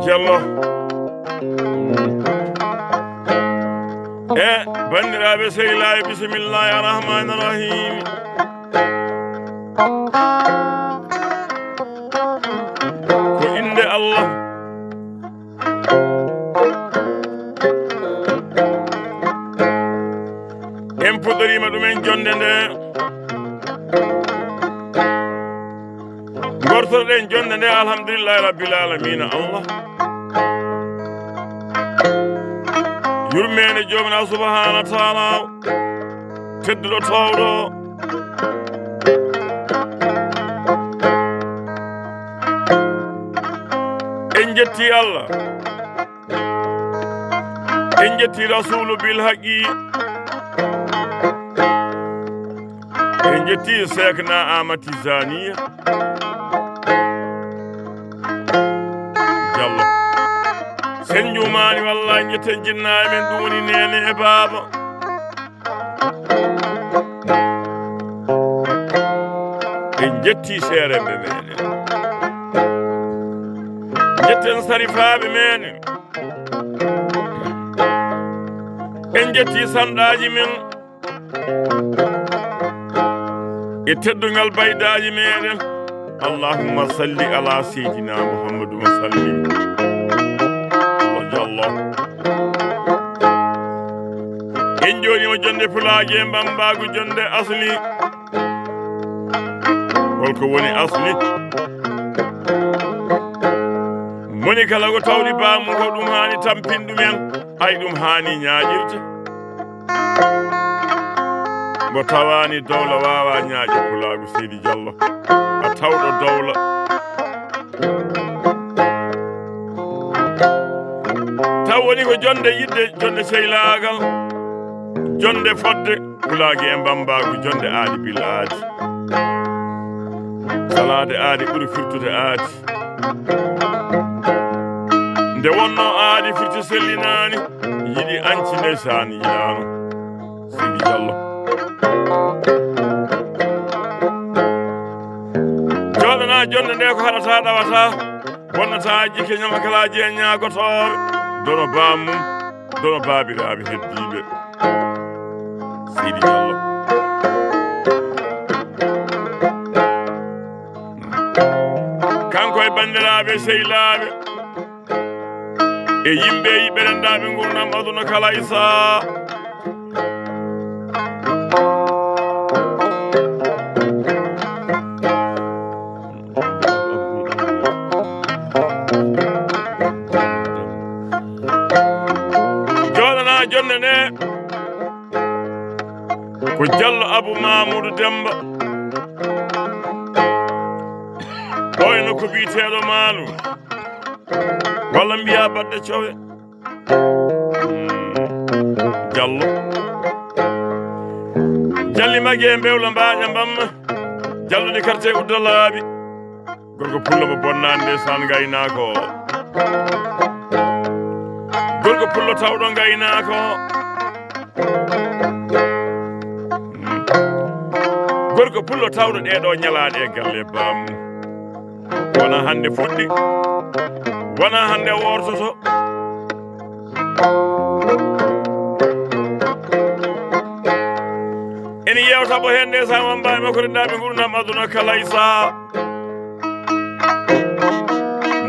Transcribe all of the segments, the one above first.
Diallo bandiraɓe sehilaɓe bisimillahi arrahmani irrahim ko inde Allah en puɗɗorima ɗumen jonde nde gortoɗen jonde nde alhamdulillahi rabbil alamina Allah yurmede jomina subhanahu wa taala tedduɗo towɗo en jetti Allah en jetti rasulu bil haqqi en jetti sekna amati zaniya Diallo sen jumani wallahi jetten jinnaɓe men ɗum woni nene e baaba en jetti seeremɓe meɗen jetten sarifaɓe meɗen en jetti sanɗaji men e teddugal baydaji meɗen allahumma salli ala seydina muhammadu wa sallim Allah en joɗima jonde pulaje mbambagu jonde asli holko woni asli moni kala ko tawɗi baamu ko ɗum hani tampin ɗumen ay ɗum hani ñaƴirde mo tawani dowla wawa ñaaƴi pulagu Seydi Diallo a tawɗo dowla taw woni ko jonde yidde jonde sehilaagal jonde fodde pulaagi e mbambagu jonde aadi bil aadi salade aadi ɓuri firtude aadi nde wonno aadi firti sellinani yiɗi anci ndeysan yiɗano Seydi Diallo joɗana jonde nde ko haɗata ɗawata wonnata jikke ñamakalaji e ñagotoɓe dono bammum dono babiraɓe heddiɓe Seydi Diallo kanko e bandiraɓe sehilaɓe e yimɓe yiɓe rendaɓe gurdam aduna kala isa jonde nde ko Diallo Abou Mamoudou Demba ɓoyno ko biteɗo maalu walla mbiya badde cowe Diallo jallimagi e mbewla mbaƴa mbamma jallude quartier udda laaɓi gorko pullo mo bonnani ndesan gaynako gorko pullo tawɗo gaynako gorko pullo tawɗo ɗeɗo ñalaɗe e galle bammu wona hande fuɗɗi wona hande wortoto ene yewta bo hen nde sa wambaɓe makko rendaɓe gurdam aduna kala e saaha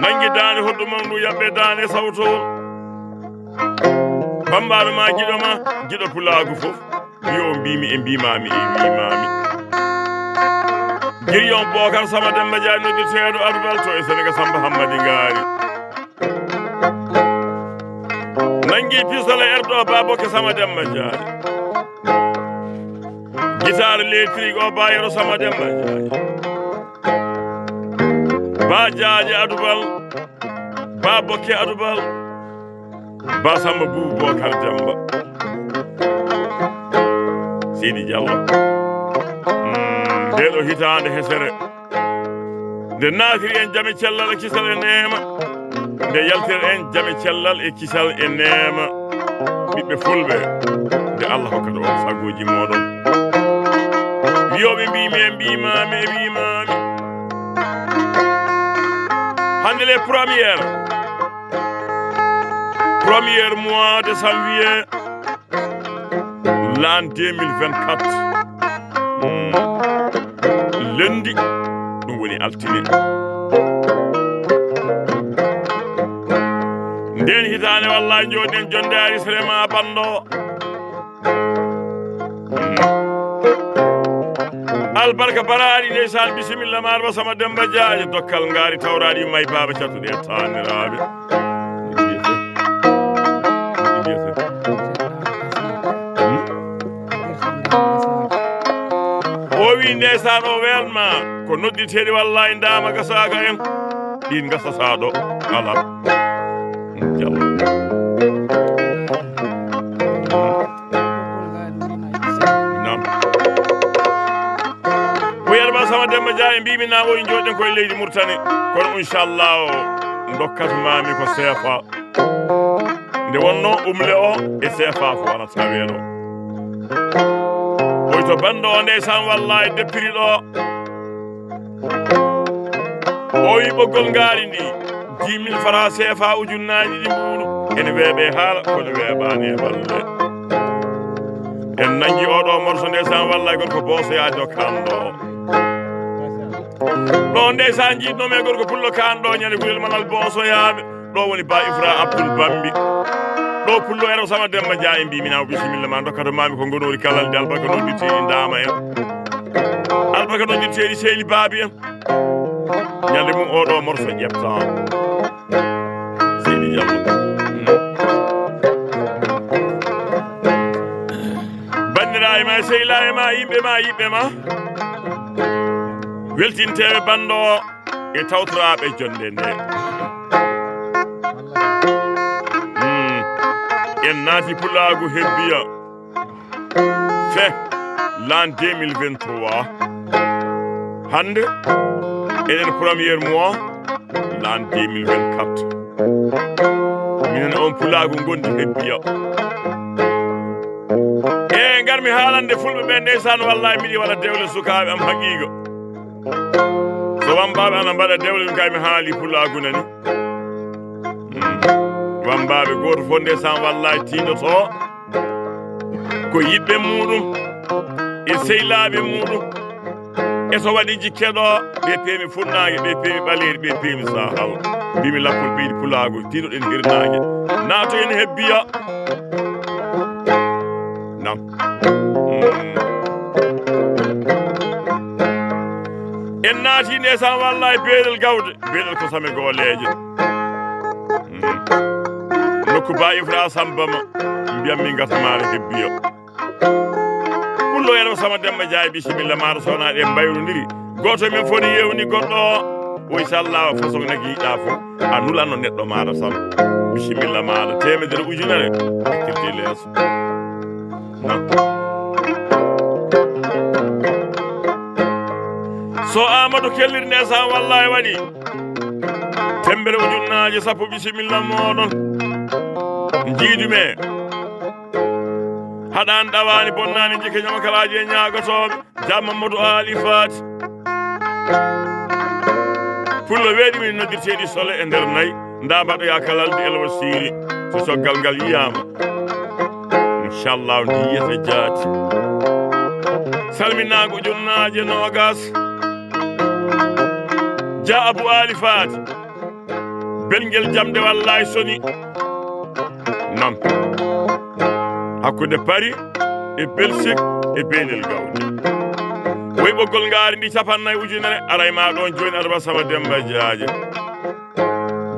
nangui dande hoɗɗu mum ndu yaɓɓe dande sawtol bambaɗo ma jiɗo ma jiɗo pulagu foof yo mbimi e mbimami e wimami guiriyon Bocar Sama Demba Diagne noddirteɗo adubal to e Sénégal Samba Hammadi Ngari nangui pisala erɗo Baboke Sama Demba Diagne guitare électrique o Bayero Sama Demba Diagne ba Diagne adubal Baboke adubal ba Samba Boubou Bocar Demba Seydi Diallo ndeɗo hitande hesere nde naatiri en jame cellal e kisal e neema nde yaltiri en jame cellal e kisal e neema ɓiɓɓe fulɓe nde Allah hokkata on sagoji moɗon wiyoɓe mbimi e mbimami e wimami hande les premier mois de janvier l'an 2024 lundi ɗum woni altine nden hitande wallahi joɗen jonde ari srema bando albarka baraɗi ndeysan bisimilla marba sama Demba Diagne dokkal ngari tawraɗi may baba cattuɗe e taniraɓe o wi ndeysan o welma ko nodditeɗi wallahi dama gasaga en ɗin gasasaɗo ala jallo sama Demba Diagne mbimi na o joɗen koye leydi Mauritanie kono inchallah dokkatmami ko CFA nde wonno umle o e CFA fo wona taweɗo oy to bando o ndeysan wallahi deppiri ɗo o wi ɓoggol ngaari ndi 10 000 francs CFA ujunnaji ɗi mbuɗu ene weeɓe haala kono weeɓani e balle en nangi oɗo morso ndeysan wallahi gon ko boosoyaji o kanɗo ɗo ndeysan jiɗnomi e gorko pullo kanɗo ñande guyel manal boosoyaɓe ɗo woni ba Ifra Abdoul Bambi ɗo pullo ero sama Demba Diagne mbiminaw bisimilla ma dokkata mami ko gonori kalalde albaka noddirteɗi ndama en albaka noddirteɗi sehli baabi en ñande mum oɗo morso ƴetta seydi Diallo bandira e ma sehila e ma yimɓe ma weltinteɓe bando e tawtoraɓe jonde nde en naati pulagu hebbiya fe l'an 2023 hande enen premier mois l'an 2024 minen on pulagu gondi hebbiya e garmi haalande fulɓe ɓe ndeysan wallahi miɗi waɗa dewle sukaɓe am haqiqa so wambaɓe ana mbaɗa dewle ɗum kay mi haali pulagu nani wambaɓe goto fof ndeysan wallahi tinoto ko yiɓɓe muɗum e sehilaɓe muɗum e so waɗi jikkeɗo ɓe peemi funnague ɓe peemi ɓaleeri ɓe peemi sahal mbimi lappol ɓeydi pulagu tinoɗen hirnague naato en hebbiya nam en naati ndeysan wallahi beeɗel gawde beeɗel ko same gooleje nokku ba Ifra sambama mbiyam min gatamaɗo hebbiya pullo en sama Demba Diagne bisimilla maɗa sowna ɗe mbayrodiri goto min foti yewni goɗɗo o inchallah façon nagi yiɗa fof a nulanno neɗɗo maɗa tan bisimilla maɗa temedere ujunere hakkirde leeso so Amadou kellir ndeysan wallahi waɗi tembere ujunnaje sappo bisimilla moɗon jiidume haɗan ɗawani bonnani jike ñamakalaji e ñagotoɓe jam Mamadou Ali Fati pullo weeɗimi noddirteɗi sole e nder nayyi nda mbaɗoya kalalde elwa siri so coggal ngal yiyama inchallah ndi yiyata jaati salminago ujunnaje nogas ja Abou Ali Fati belgel jamde wallahi soni non hakkude Paris e Belgique e Beynel Gawde woy ɓoggol ngaari ndi 50 ujunere aray ma ɗon joni aɗa sama Demba Diagne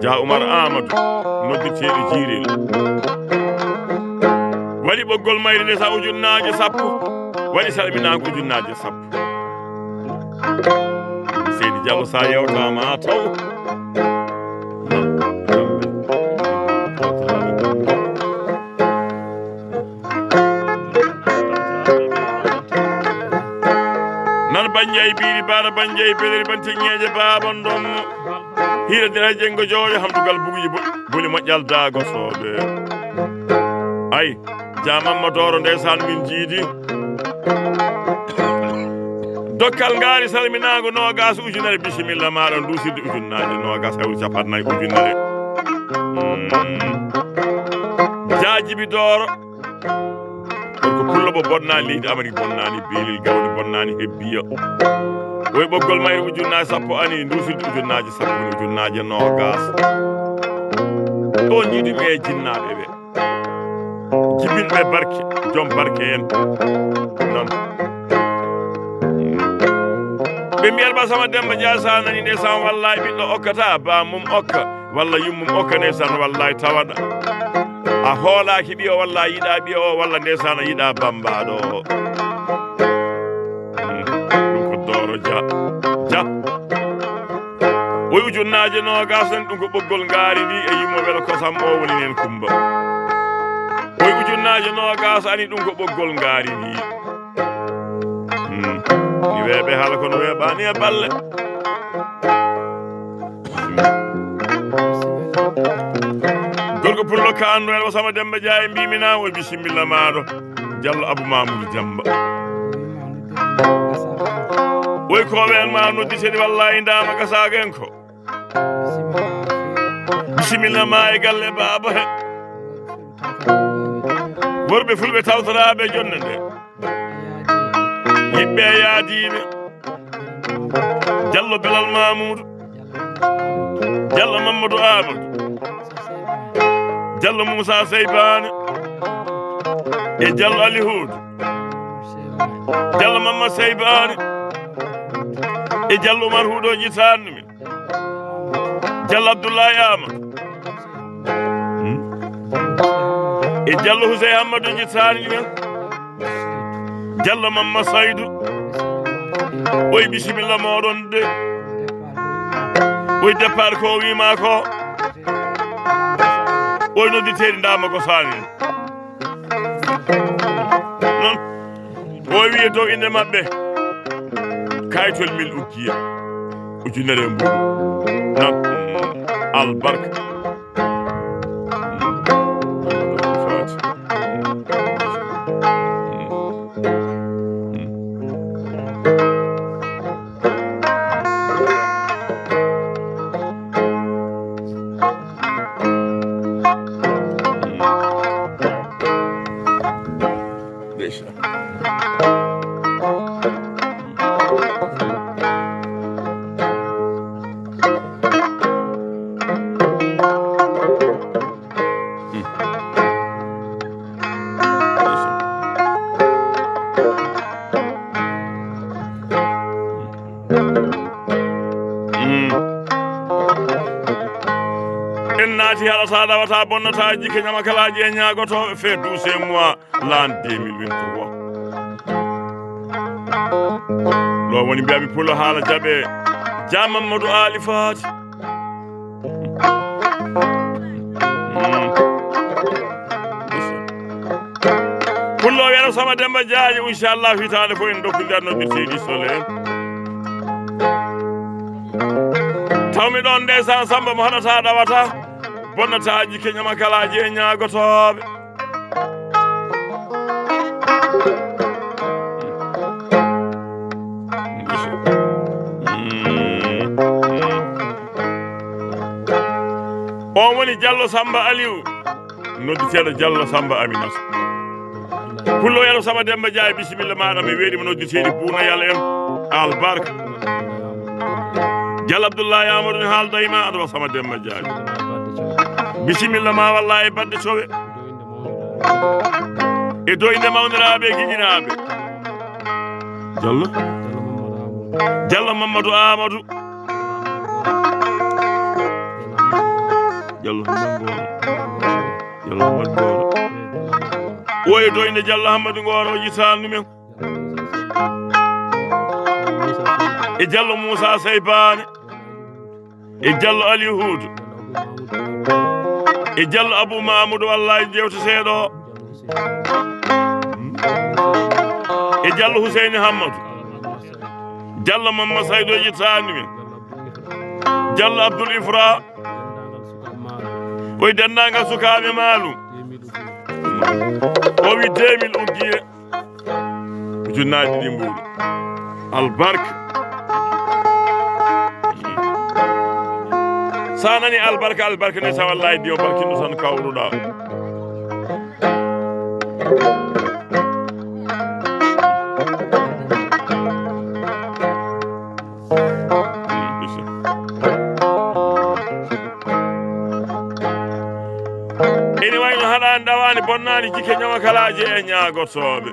ja Oumar Amadou noddirteɗo jiirel waɗi ɓoggol mayri nde sa ujunnaje sappo waɗi salminago ujunnaje sappo Seydi Diallo sa yewtama taw nan banjay biiri bara banjay beleri bantingeje babon dom hira dira jengo jooyo hamdugal buguji boli moƴƴal daago soobe ay jamamma doro ndeysaan min jiidi dokkal ngaari salminago nogas ujunere bisimilla maɗa dusirde ujunnaje nogas hewri capannayyi ujunere jaajibi dooro ko pullo bo bonnani leydi amérique bonnani beelil gawde bonnani hebbiya oy ɓoggol mayre ujunnaje sappo ani dusirde ujunnaje sappo ni ujunnaje nogas ɗon jiiɗumi e jinnaɓe ɓe jibinɓe barke joom barke en non ɓe mbiyat ba sama Demba Dia sa nani ndeysaan wallahi ɓiɗɗo okkata ba mum okka walla yummum okka ndeysaan wallahi tawaɗa a hoolaki ɓiyo walla yiɗa ɓiyo o walla ndeysaan a yiɗa bambaɗo o ɗum ko Doro Dia oy ujunnaje nogas en ɗum ko ɓoggol ngaari ndi e yummo welo kosam o woni nen Kumba oy ujunnaje nogas ani ɗum ko ɓoggol ngaari ndi ni weeɓe haala kono weeɓani e balle gorko pullo ka andu el sama Demba Dia e mbimina o bisimilla maɗo Diallo Abou Mamoudou Diamba oy koɓe en ma nodditede wallahi ndama gasaga en ko bisimilla ma e galle baba he worɓe fulɓe tawtoraɓe jonne nde yimɓe yaadiɓe Diallo Belal Mamoudou Diallo Mamadou Amadou Diallo Moussa Seybane e Diallo Ali Houdou Diallo Mamma Seybane e Diallo Oumar Houdou jitanni min Diallo Abdoulaye Amadou e Diallo Houssein Amadou jitanni min Diallo Mamma Saydou oy bisimilla moɗon de oy départ ko wima ko oy nodditedi ndama ko sani non o wiye dow inde mabɓe kaytol mil ukkiya ujunere mbuɗu nan albarka en naati haɗa sa ɗawata bonnata jike ñamakalaji e ñagotoɓe fait 12 mois l'an 2023 ɗo woni mbiyami pulo haala jaaɓe Dia Mamadou Ali Fati pullo wiyata sama Demba Dia inchallah hitande fo en dokkude noddirteɗi sole en tawmi ɗon ndeysaan Samba mo haɗata ɗawata bonnata jike ñamakalaji e ñagotoɓe on woni Diallo Samba Aliou nodditeɗo Diallo Samba Aminata pullo yalo sama Demba Dia bisimilla maɗa mi weeɗima nodditeɗi Bouna Yal en albarka Diallo Abdoulaye Amadou ni haalda e ma aɗa sama Demba Dia bisimilla ma wallahi badde cowe e doyde mawniraɓe giƴinaɓe Diallo Mamadou Amadou Diallo Hammadou Goro oye doyde Diallo Hammadou Goro yitannu men e Diallo Moussa Seybane e Diallo Ali Houdou e Diallo Abou Mamoudou wallahi jewte seeɗo e Diallo Hussein Hammadou Diallo Mamma Saydoji Tani min Diallo Abdoul Ifra koye dendagal sukaɓe Maalu o wi 2000 uggiye ujunnaji ɗi mbuɗu albarka sa nani albarka albarka ne sa wallahi dio barkinɗo tan kawruɗa ene wayno haɗani ɗawani bonnani jike ñama kalaji e ñagotoɓe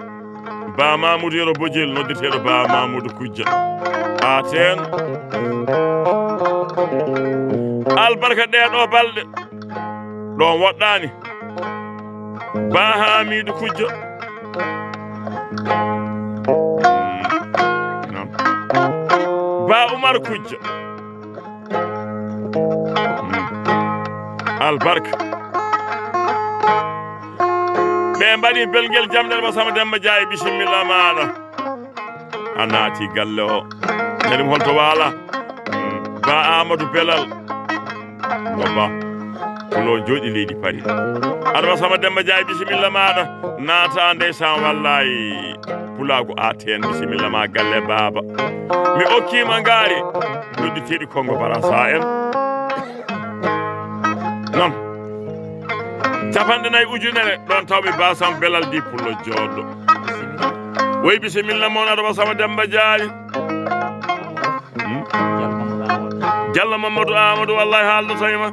Ba Mamoudou yero bojel noddeteɗo Ba Mamoudou Kujja aten albarka ɗeɗo balɗe ɗon woɗɗani Ba Hamidou Kujja Ba Oumar Kujja albarka ɓe mbaɗi belguel jamdel mo Sama Demba Diaye bisimilla maɗa a naati galle o kadim holto waala Ba Amadou Belal Ba kulo jooɗi leydi Paris aɗa Sama Demba Diaye bisimilla maɗa naata ndeysan wallahi pulago aten bisimilla ma galle baba mi okkima ngaari nodduteɗi Kongo Barasa en non capanɗe nayyi ujunere ɗon tawɓe Basam Belal di pullo joɗɗo woy bisimilla moon aɗa Sama Demba Diaye Diallo Mamadou Amadou wallahi haaldotayma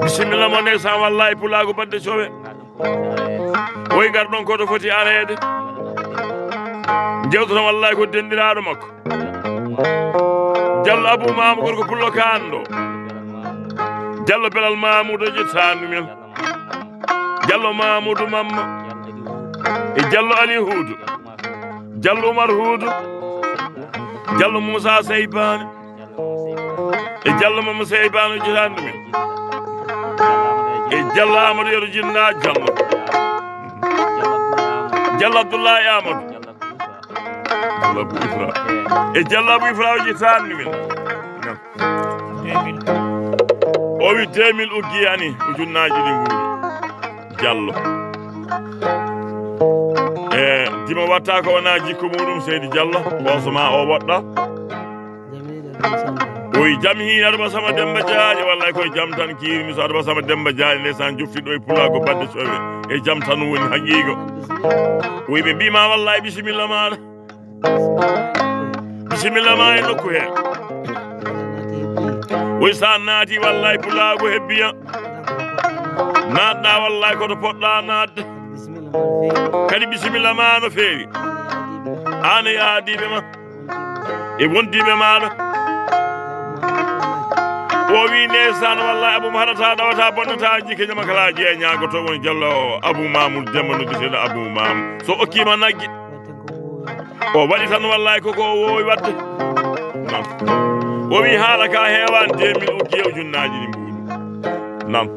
bisimilla moon ndeysan wallahi pulago badde cowe woy garɗon koto foti arede jewtoton wallahi ko denɗiraɗo makko Diallo Abou Mamou gorko pullo kanɗo Diallo Belal Mamoudou jettanu men Diallo Mamoudou Mamma e Diallo Ali Huudu Diallo Oumar Huudu Diallo Moussa Seybane e Diallo Mamma Seybane jettanu men e Diallo Amadou yero jinna Diallo Diallo Abdoulaye Amadou Diallo Abou Ifra e Diallo Abou Ifra jettanu men o wi 2000 uggi ani ujunnaji ɗi nguuri Diallo dima watta ko wona jikku muɗum seydi Diallo bonsoma o woɗɗa oyi jam hi aɗa Sama Demba Diaye wallay koye jam tan kiirimi so aɗa Sama Demba Diaye ndeysan joftiɗo e pulago badde cowe e jam tan woni haqiigo oyi ɓe mbima wallay bisimilla maɗa bisimilla ma e nokku he woy sa naati wallahi pulago hebbiya naatɗa wallahi koto poɗɗa naatde kadi bisimilla ma no feewi an e yaadiɓe ma e wondiɓe maɗa o wi ndeysan wallahi Abou haɗata ɗawata bonnata jike ñama kalaji e ñagoto woni Diallo Abou Mamoudou Demba noddeteɗo Abou Mamou so okkima naggue o waɗi tan wallahi koko wowi wadde o wi haala ka heewani 2000 uggi e ujunnaji ɗi mbuɗu nan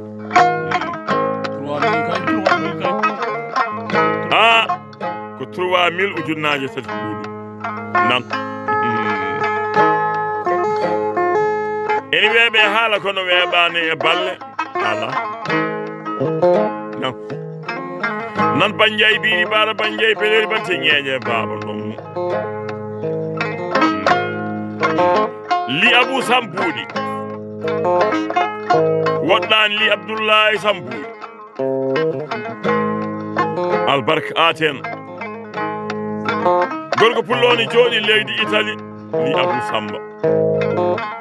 ko 3000 ujunnaji tati mbuɗu nan ene weeɓe haala kono weeɓani e balle ala nan Bandiaye biɗi Bara Bandiaye peleri bante ñeeƴe baba ɗum li Abou Samboudi woɗɗani li Abdoulaye Samboudi albarka aten gorko pulloni jooɗi leydi Italie li Abou Samba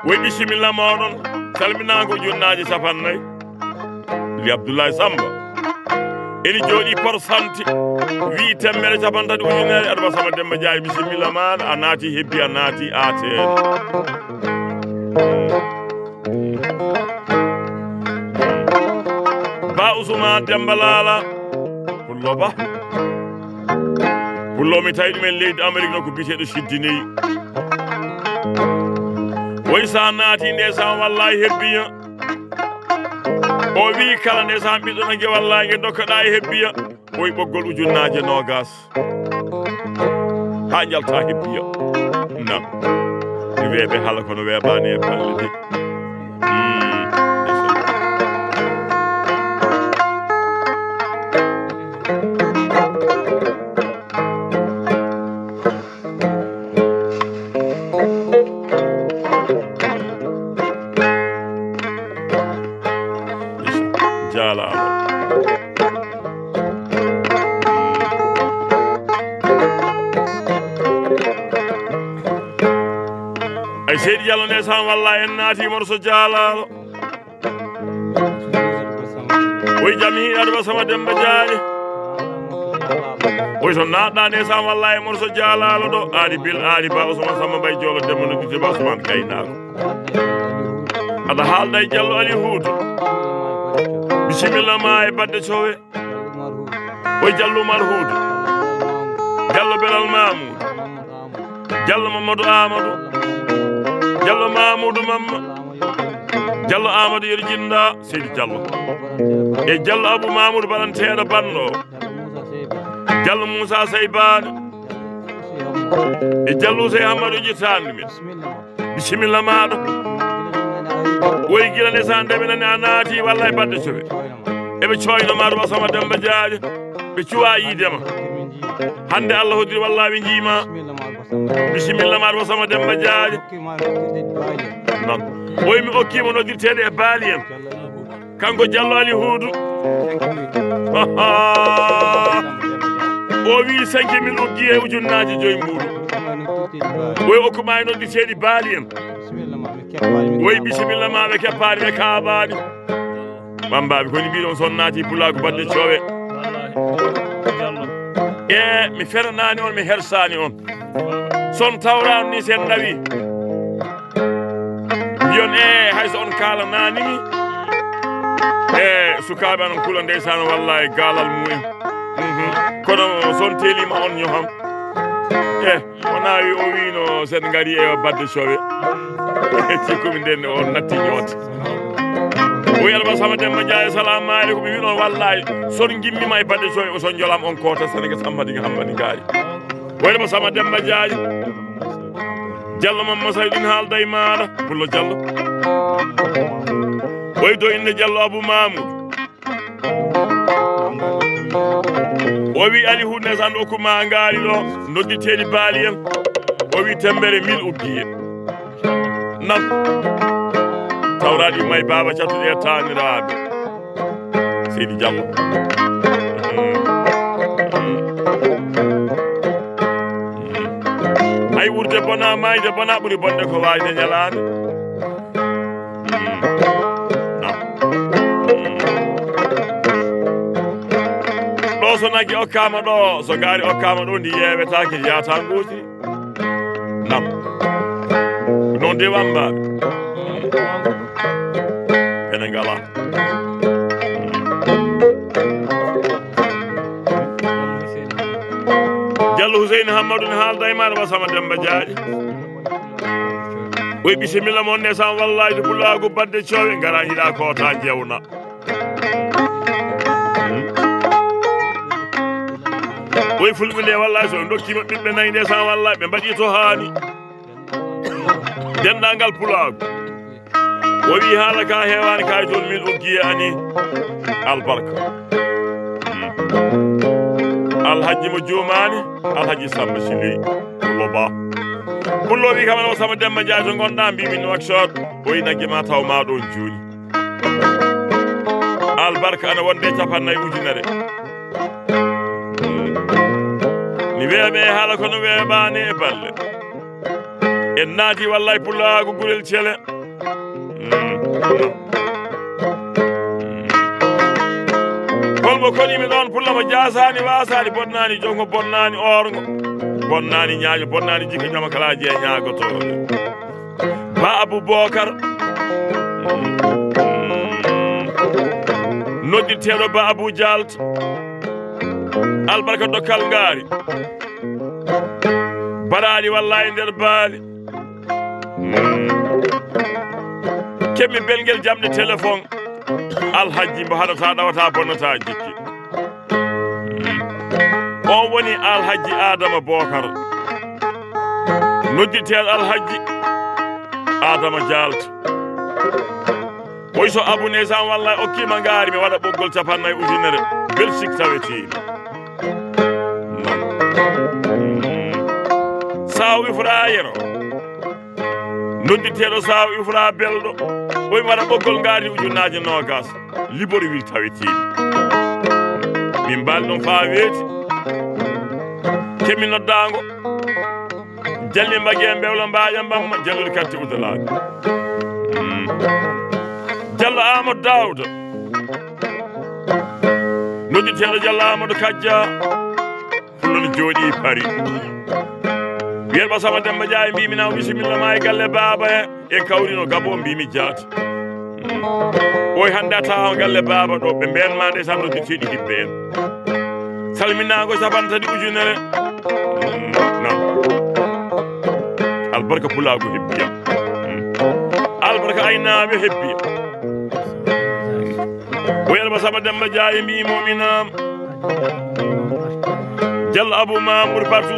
woy bisimilla moɗon salminago junnaji 50 li Abdoulaye Samba eni jooɗi pourcentage wi temmere 50 ujunere aɗa Sama Demba Diaye bisimilla maɗa a naati hebbi a naati aten Ba Ousmane Demba Lala pullo ba pullo mi tawi ɗumen leydi Amérique no ko biteɗo siddineyi woy sa naati ndeysan wallahi hebbiya o wi kala ndeysan ɓiɗɗo nagge wallahi nge dokkaɗa e hebbiya oyi ɓoggol ujunnaje nogas ha jalta hebbiya nam weeɓe hala kono weeɓani e balle de ay seydi Diallo ndeysaan wallahi en naati morso jaalaalo oy jam hiiɗaɗo ba sama Demba Diagne oy so naatɗa ndeysaan wallahi morso jaalaalo ɗo aadi bil aadi ba Ousmane Samba Mbaye Diolo Demba no ɗite ba Ousmane Gaynaako aɗa haalda e Diallo Ali Huuto bisimilla ma e badde cowe oy Diallo Oumar Huuto Diallo Belal Mamoudou Diallo Mamadou Amadou Diallo Mamoudou Mamma Diallo Amadou Yeri Jinda Seydi Diallo e Diallo Abou Mamoudou Balanteeɗo Banno Diallo Moussa Seybane e Diallo Sey Hamadou Jittandi min bisimilla maɗa woy gila ndesan nde minani a naati walla e badde cowe eɓe coyno maɗo ba sama Demba Diagne ɓe cuwa yiidema hande Allah hoddiri wallahi ɓe jiima bisimilla maɗo ba sama Demba Diagne non woy mi okkima noddirteɗe e baali en kanko Diallo Ali Huudu o wi 5.000 oggi e ujunnaji 5 mbuɗu woy okkuma e noddirteɗi baali en woy bisimilla ma ɓe keppani ɓe kaabani ɓambaɓe koni mbiɗon son naati pulago badde cowe e mi fernani on mi hersani on son tawrano ni sen nawi mbiyon e hayso on kalananimi e sukaɓe anon kula ndeysan walla e galal mumen kono son telima on ñoham e wona wi o wino sen gari e badde cowe cikkumi nden on natti ñoote o wi Alba Sama Demba Diagne salamu aleykum mi winon wallahi son gimmima e badde cowe son jolam on kota Sénégal hammadi gaari o Alba Sama Demba Diagne Diallo Mamma Saydin haalda e maɗa pullo Diallo oy do inde Diallo Abou Mamoudou o wi Ali Huudu ndesan ɗo kuma ngaari ɗo nodditeɗi baali en o wi tembere 1000 uggiye nan tawraɗi may baba cattuɗe e taniraɓe Seydi Diallo ay wurde bona mayde bona ɓuuri bonde ko wayde ñalade ɗo so naggi okkama ɗo so gaari okkama ɗo ndi yewetake yata gooti nam non de wambaɓe ene ngala Diallo Huseyni Hammadou ne haalda e maɗa Ba Sama Demba Diagne oy bisimilla mon ne san wallahi to pulago badde cowe ngara hiɗa kota jewna oy fulɓe nde wallahi so dokkima ɓiɓɓe nayi nde san wallahi ɓe mbaɗi to haani denɗangal pulago o wi haala ka hewani kay toon min oggiye ani albarka alhaji mo jomani alhaji Samba Siloy pullo ba pullo wi kamano Sama Demba Diagne to gonɗa mbimin workshop o wi nagge ma taw ma ɗon joni albarka ana wonde 50 ujunere mi weeɓe haala kono weeɓani e balle en naati wallahi pullago gurel cele holmo konimi ɗon pullamo jasani wasani bonnani jongo bonnani orgo bonnani ñaaƴo bonnani jikka ñama kalaji e ñagotoɗe Ba Aboubacar noddirteɗo Ba Abou Dialta albarka dokkal ngaari baɗaɗi wallahi nder baali kemmi belgel jamde téléphone alhaji mbo haɗata ɗawata bonnata jikki on woni alhaji Adama Bocar noddirtel alhaji Adama Dialta oy so abonné sam wallahi okkima ngaari mi waɗa ɓoggol 50 ujunere Belgique tawetimi saw Ifrayero noddirteɗo saw Ifra belɗo oy waɗa ɓoggol ngaari ujunaje nogas Libreville tawetimi min mbaali ɗon faa weeti kemi noddaango jalli mbagi mbewlo mbaaƴa mbamma jallude katti udalaaɓe Diallo Amadou Dawda nodditeeɗo Diallo Amadou Kadja fullo jooɗi Paris wiyeɗo Samba Demba Ndiaye mbimi naw bisimilla ma e galle baaba e kawrino Gabo mbimi jaata oy hannde a tawa galle baaba ɗo ɓe mbenma nde sam nodditeeɗi hiɓɓe en salminago 50 ujunere non albarka pulago hebbiya albarka aynaɓe hebbiya woyalba Samba Demba Ndiaye mbimominam Diallo Abou Mamour partout